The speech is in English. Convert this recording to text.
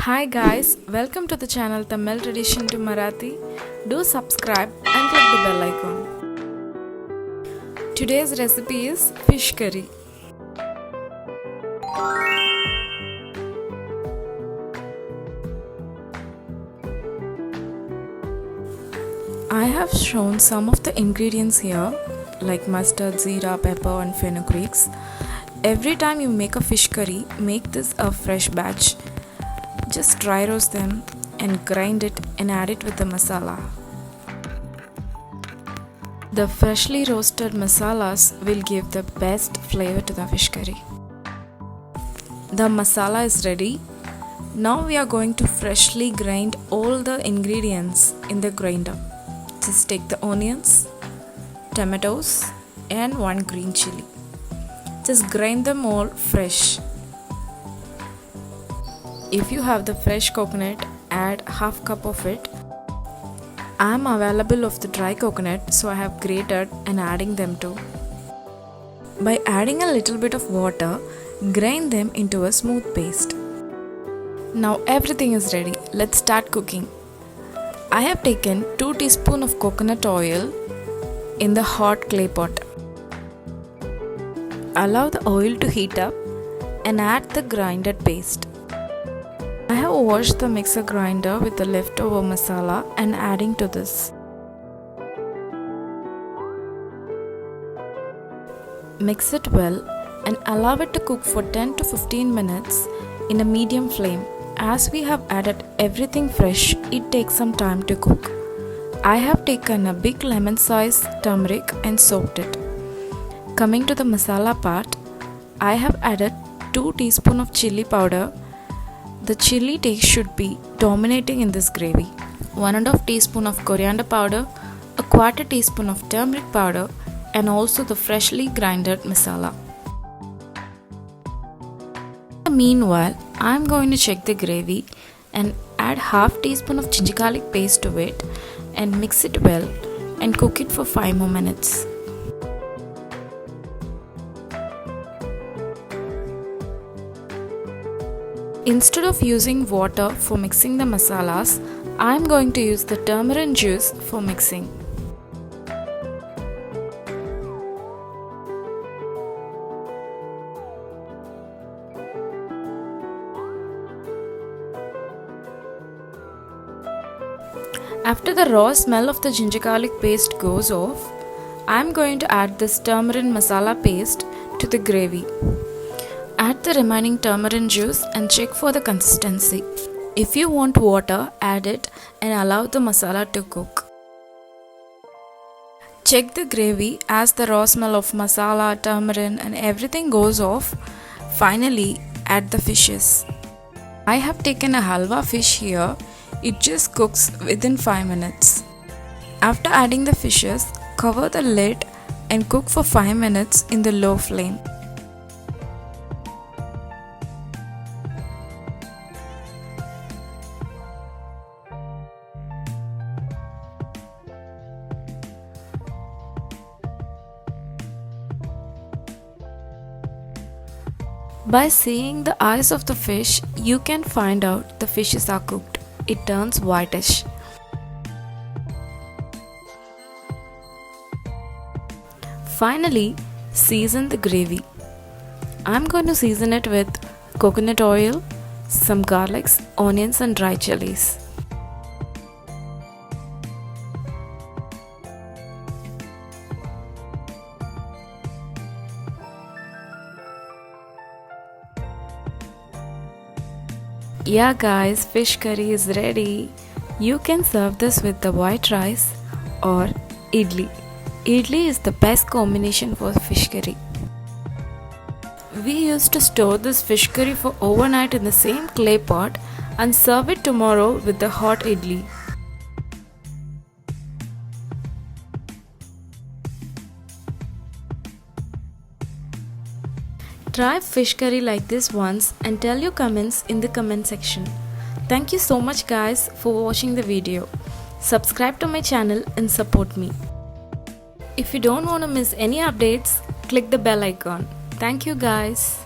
Hi guys, welcome to the channel Tamil Tradition to Marathi. Do subscribe and click the bell icon. Today's recipe is fish curry. I have shown some of the ingredients here like mustard, zira, pepper and fenugreeks. Every time you make a fish curry, make this a fresh batch. Just dry roast them and grind it and add it with the masala. The freshly roasted masalas will give the best flavor to the fish curry. The masala is ready. Now we are going to freshly grind all the ingredients in the grinder. Just take the onions, tomatoes and one green chili. Just grind them all fresh. If you have the fresh coconut, add half cup of it. I am available of the dry coconut, so I have grated and adding them too. By adding a little bit of water, grind them into a smooth paste. Now everything is ready. Let's start cooking. I have taken 2 teaspoons of coconut oil in the hot clay pot. Allow the oil to heat up and add the grinded paste. I have washed the mixer grinder with the leftover masala and adding to this. Mix it well and allow it to cook for 10 to 15 minutes in a medium flame. As we have added everything fresh, it takes some time to cook. I have taken a big lemon sized turmeric and soaked it. Coming to the masala part, I have added 2 teaspoons of chili powder. The chili taste should be dominating in this gravy. 1.5 teaspoon of coriander powder, a quarter teaspoon of turmeric powder and also the freshly grinded masala. Meanwhile, I am going to check the gravy and add half teaspoon of ginger garlic paste to it and mix it well and cook it for 5 more minutes. Instead of using water for mixing the masalas, I am going to use the tamarind juice for mixing. After the raw smell of the ginger garlic paste goes off, I am going to add this tamarind masala paste to the gravy. Add the remaining tamarind juice and check for the consistency. If you want water, add it and allow the masala to cook. Check the gravy as the raw smell of masala, tamarind and everything goes off. Finally, add the fishes. I have taken a halwa fish here. It just cooks within 5 minutes. After adding the fishes, cover the lid and cook for 5 minutes in the low flame. By seeing the eyes of the fish, you can find out the fishes are cooked. It turns whitish. Finally, season the gravy. I'm going to season it with coconut oil, some garlics, onions and dry chilies. Yeah guys, fish curry is ready. You can serve this with the white rice or idli. Idli is the best combination for fish curry. We used to store this fish curry for overnight in the same clay pot and serve it tomorrow with the hot idli. Try fish curry like this once and tell your comments in the comment section. Thank you so much guys for watching the video. Subscribe to my channel and support me. If you don't want to miss any updates, click the bell icon. Thank you guys.